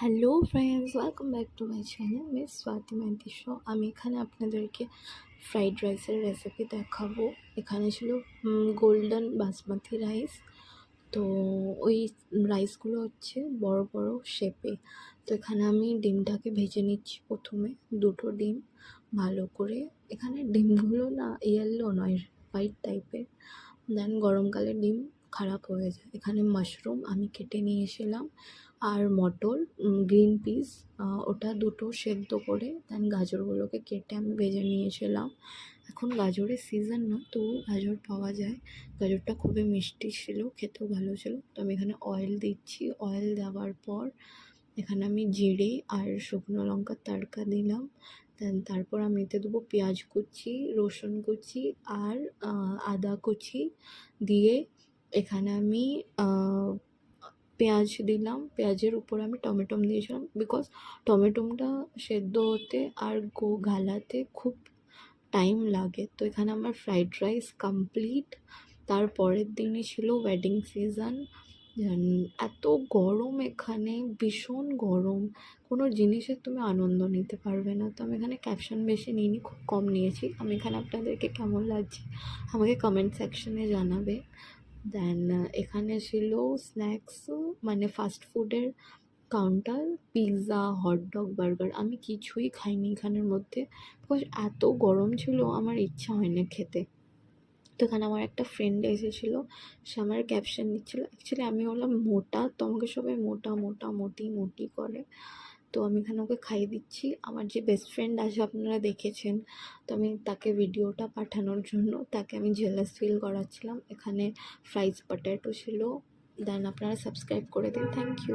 Hello friends, welcome back to my channel miss Swati Maiti show. আমি এখানে আপনাদেরকে ফ্রাইড রাইসের রেসিপি দেখাবো। এখানে ছিল গোল্ডেন বাসমতি রাইস। তো ওই রাইসগুলো হচ্ছে বড় বড় শেপে। তো এখানে আমি ডিমটাকে ভেজে নিচ্ছি প্রথমে, দুটো ডিম ভালো করে। এখানে ডিমগুলো না ইয়েলো নয়, হোয়াইট টাইপের। দেন গরমকালে ডিম খারাপ হয়ে যায়। এখানে মাশরুম আমি কেটে নিয়েছিলাম, আর মটর, গ্রিন পিস, ওটা দুটো সেদ্ধ করে দেন গাজরগুলোকে কেটে আমি ভেজে নিয়েছিলাম। এখন গাজরের সিজন না, তো গাজর পাওয়া যায়। গাজরটা খুবই মিষ্টি ছিল, খেতেও ভালো ছিল। তো আমি এখানে অয়েল দিচ্ছি। অয়েল দেওয়ার পর এখানে আমি জিরে আর শুকনো লঙ্কার তড়কা দিলাম। দেন তারপর আমি এতে দেবো পেঁয়াজ কুচি, রসুন কুচি আর আদা কুচি দিয়ে এখানে আমি পেঁয়াজ দিলাম। পেঁয়াজের উপর আমি টমেটো দিয়েছিলাম, বিকজ টমেটোটা সেদ্ধ হতে আর গালাতে খুব টাইম লাগে। তো এখানে আমার ফ্রাইড রাইস কমপ্লিট। তারপরের দিনই ছিল ওয়েডিং সিজন। এত গরম, এখানে ভীষণ গরম, কোনো জিনিসের তুমি আনন্দ নিতে পারবে না। তো আমি এখানে ক্যাপশন বেশি নিইনি, খুব কম নিয়েছি। আমি এখানে আপনাদেরকে কেমন লাগছে আমাকে কমেন্ট সেকশনে জানাবে। দেন এখানে ছিল স্ন্যাক্স, মানে ফাস্ট ফুডের কাউন্টার, পিৎজা, হটডগ, বার্গার। আমি কিছুই খাইনি এখানের মধ্যে, বিকজ এত গরম ছিল, আমার ইচ্ছা হয় না খেতে। তো এখানে আমার একটা ফ্রেন্ড এসেছিলো, সে আমার ক্যাপশন দিচ্ছিলো। অ্যাকচুয়ালি আমি হলাম মোটা, তো আমাকে সবাই মোটা মোটা মোটি মোটি করে। তো আমি এখানে ওকে খাইয়ে দিচ্ছি। আমার যে বেস্ট ফ্রেন্ড আছে আপনারা দেখেছেন, তো আমি তাকে ভিডিওটা পাঠানোর জন্য তাকে আমি জেলাস ফিল করাচ্ছিলাম। এখানে ফ্রাইজ পটেটো ছিল। দেন আপনারা সাবস্ক্রাইব করে দিন। Thank you.